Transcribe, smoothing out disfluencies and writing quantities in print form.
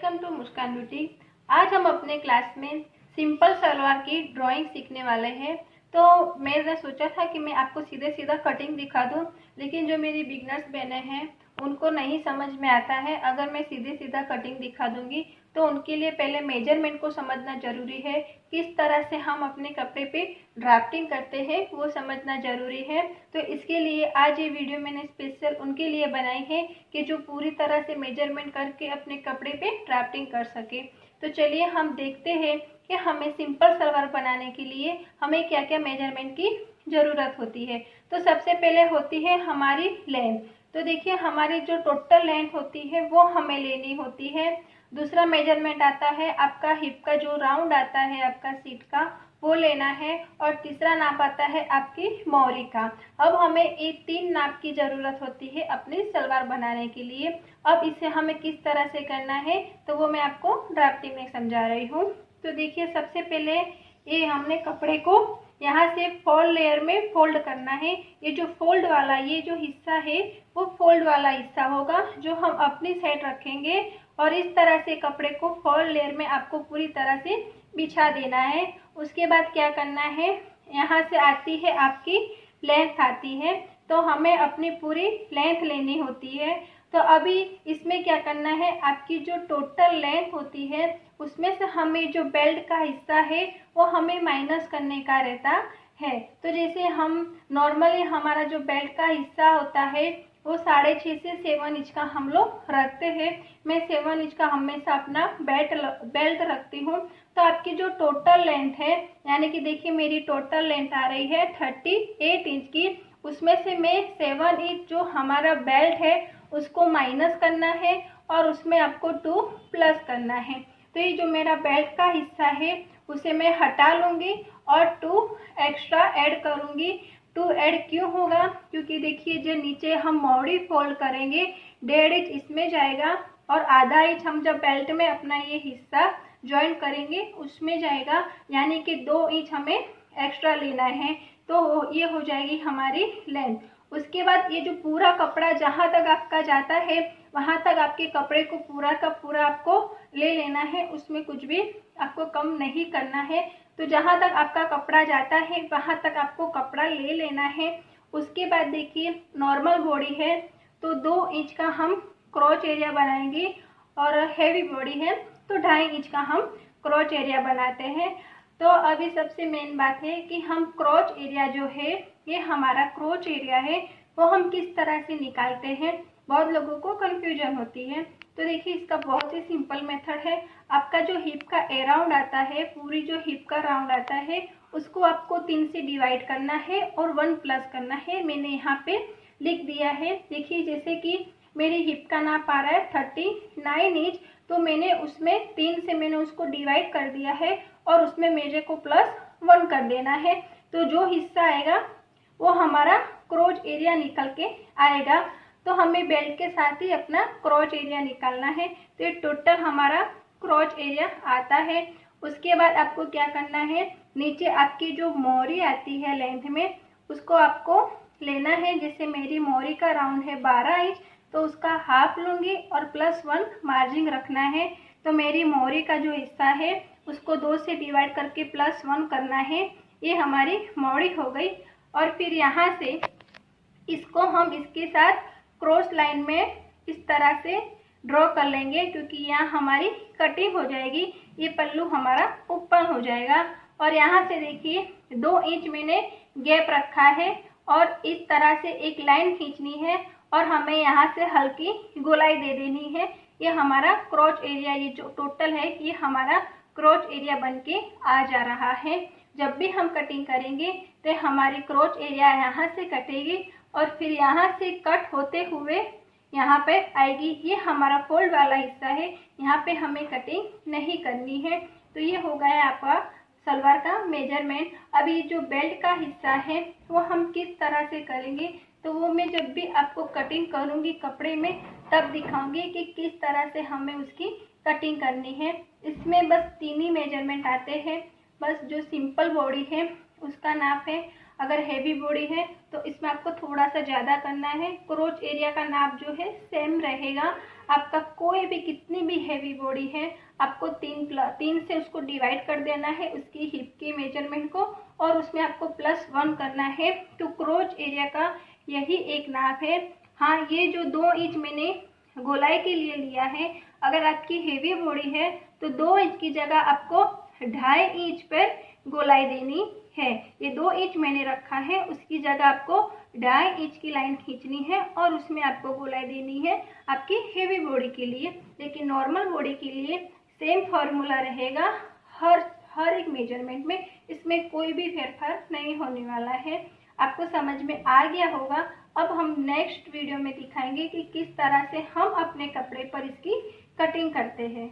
Welcome to Muskan beauty. आज हम अपने क्लास में सिंपल सलवार की ड्राइंग सीखने वाले हैं। तो मैंने सोचा था कि मैं आपको सीधे सीधा कटिंग दिखा दूं, लेकिन जो मेरी बिगनर्स बहनें हैं उनको नहीं समझ में आता है। अगर मैं सीधे सीधा कटिंग दिखा दूंगी तो उनके लिए पहले मेजरमेंट को समझना जरूरी है, किस तरह से हम अपने कपड़े पे ड्राफ्टिंग करते हैं वो समझना जरूरी है। तो इसके लिए आज ये वीडियो मैंने स्पेशल उनके लिए बनाई है कि जो पूरी तरह से मेजरमेंट करके अपने कपड़े पे ड्राफ्टिंग कर सके। तो चलिए हम देखते हैं कि हमें सिंपल सलवार बनाने के लिए हमें क्या क्या मेजरमेंट की ज़रूरत होती है। तो सबसे पहले होती है हमारी लेंथ। तो देखिए हमारी जो टोटल लेंथ होती है वो हमें लेनी होती है। दूसरा मेजरमेंट आता है आपका हिप का, जो राउंड आता है आपका सीट का, वो लेना है। और तीसरा नाप आता है आपकी मोहरी का। अब हमें ये 3 नाप की ज़रूरत होती है अपनी सलवार बनाने के लिए। अब इसे हमें किस तरह से करना है तो वो मैं आपको ड्राफ्टिंग में समझा रही हूँ। तो देखिए सबसे पहले ये हमने कपड़े को यहाँ से फोल्ड लेयर में फोल्ड करना है। ये जो फोल्ड वाला ये जो हिस्सा है वो फोल्ड वाला हिस्सा होगा जो हम अपनी साइड रखेंगे। और इस तरह से कपड़े को फोल्ड लेयर में आपको पूरी तरह से बिछा देना है। उसके बाद क्या करना है, यहाँ से आती है आपकी लेंथ आती है, तो हमें अपनी पूरी लेंथ लेनी होती है। तो अभी इसमें क्या करना है, आपकी जो टोटल लेंथ होती है उसमें से हमें जो बेल्ट का हिस्सा है वो हमें माइनस करने का रहता है। तो जैसे हम नॉर्मली हमारा जो बेल्ट का हिस्सा होता है वो 6.5 से 7 इंच का हम लोग रखते हैं। मैं 7 इंच का हमेशा अपना बेल्ट रखती हूँ। तो आपकी जो टोटल लेंथ है, यानी कि देखिए मेरी टोटल लेंथ आ रही है 38 इंच की, उसमें से मैं 7 इंच जो हमारा बेल्ट है उसको माइनस करना है और उसमें आपको 2 प्लस करना है। तो ये जो मेरा बेल्ट का हिस्सा है उसे मैं हटा लूँगी और 2 एक्स्ट्रा ऐड करूँगी। 2 ऐड क्यों होगा, क्योंकि देखिए जो नीचे हम मोहरी फोल्ड करेंगे 1.5 इंच इसमें जाएगा और आधा इंच हम जब बेल्ट में अपना ये हिस्सा ज्वाइन करेंगे उसमें जाएगा, यानी कि 2 इंच हमें एक्स्ट्रा लेना है। तो ये हो जाएगी हमारी लेंथ। उसके बाद ये जो पूरा कपड़ा जहाँ तक आपका जाता है वहाँ तक आपके कपड़े को पूरा का पूरा आपको ले लेना है, उसमें कुछ भी आपको कम नहीं करना है। तो जहाँ तक आपका कपड़ा जाता है वहाँ तक आपको कपड़ा ले लेना है। उसके बाद देखिए नॉर्मल बॉडी है तो 2 इंच का हम क्रॉच एरिया बनाएंगे और हैवी बॉडी है तो 2.5 इंच का हम क्रॉच एरिया बनाते हैं। तो अभी सबसे मेन बात है कि हम क्रॉच एरिया जो है, ये हमारा क्रॉच एरिया है, वो हम किस तरह से निकालते हैं। बहुत लोगों को कंफ्यूजन होती है। तो देखिए इसका बहुत ही सिंपल मेथड है। आपका जो हिप का अराउंड आता है, पूरी जो हिप का राउंड आता है उसको आपको 3 से डिवाइड करना है और 1 प्लस करना है। मैंने यहाँ पे लिख दिया है। देखिए जैसे कि मेरी हिप का नाप आ रहा है 39 इंच, तो मैंने उसमें 3 से मैंने उसको डिवाइड कर दिया है और उसमें मेरे को +1 कर देना है। तो जो हिस्सा आएगा वो हमारा क्रॉच एरिया निकल के आएगा। तो हमें बेल्ट के साथ ही अपना क्रॉच एरिया निकालना है। तो ये टोटल हमारा क्रॉच एरिया आता है। उसके बाद आपको क्या करना है, नीचे आपकी जो मोहरी आती है लेंथ में उसको आपको लेना है। जैसे मेरी मोहरी का राउंड है 12 इंच, तो उसका हाफ लूँगी और +1 मार्जिन रखना है। तो मेरी मोहरी का जो हिस्सा है उसको 2 से डिवाइड करके +1 करना है। ये हमारी मोहरी हो गई। और फिर यहाँ से इसको हम इसके साथ क्रॉस लाइन में इस तरह से ड्रॉ कर लेंगे, क्योंकि यहाँ हमारी कटिंग हो जाएगी, ये पल्लू हमारा ऊपर हो जाएगा। और यहाँ से देखिए 2 इंच मैंने गैप रखा है और इस तरह से एक लाइन खींचनी है और हमें यहाँ से हल्की गोलाई दे देनी है। ये हमारा क्रॉच एरिया, ये जो टोटल है ये हमारा क्रॉच एरिया बन के आ जा रहा है। जब भी हम कटिंग करेंगे तो हमारी क्रॉच एरिया यहाँ से कटेगी और फिर यहाँ से कट होते हुए यहाँ पे आएगी। ये हमारा फोल्ड वाला हिस्सा है, यहाँ पे हमें कटिंग नहीं करनी है। तो ये हो गया आपका सलवार का मेजरमेंट। अभी जो बेल्ट का हिस्सा है वो हम किस तरह से करेंगे तो वो मैं जब भी आपको कटिंग करूँगी कपड़े में तब दिखाऊंगी कि किस तरह से हमें उसकी कटिंग करनी है। इसमें बस 3 ही मेजरमेंट आते हैं। बस जो सिंपल बॉडी है उसका नाप है, अगर हैवी बॉडी है तो इसमें आपको थोड़ा सा ज़्यादा करना है। क्रोच एरिया का नाप जो है सेम रहेगा। आपका कोई भी कितनी भी हैवी बॉडी है, आपको तीन से उसको डिवाइड कर देना है उसकी हिप के मेजरमेंट को, और उसमें आपको +1 करना है। तो क्रोच एरिया का यही एक नाप है। हाँ, ये जो 2 इंच मैंने गोलाई के लिए लिया है, अगर आपकी हेवी बॉडी है तो 2 इंच की जगह आपको 2.5 इंच पर गोलाई देनी है। ये 2 इंच मैंने रखा है, उसकी जगह आपको 2.5 इंच की लाइन खींचनी है और उसमें आपको गोलाई देनी है आपकी हेवी बॉडी के लिए। लेकिन नॉर्मल बॉडी के लिए सेम फॉर्मूला रहेगा हर एक मेजरमेंट में, इसमें कोई भी फेरफार नहीं होने वाला है। आपको समझ में आ गया होगा। अब हम नेक्स्ट वीडियो में दिखाएंगे कि किस तरह से हम अपने कपड़े पर इसकी कटिंग करते हैं।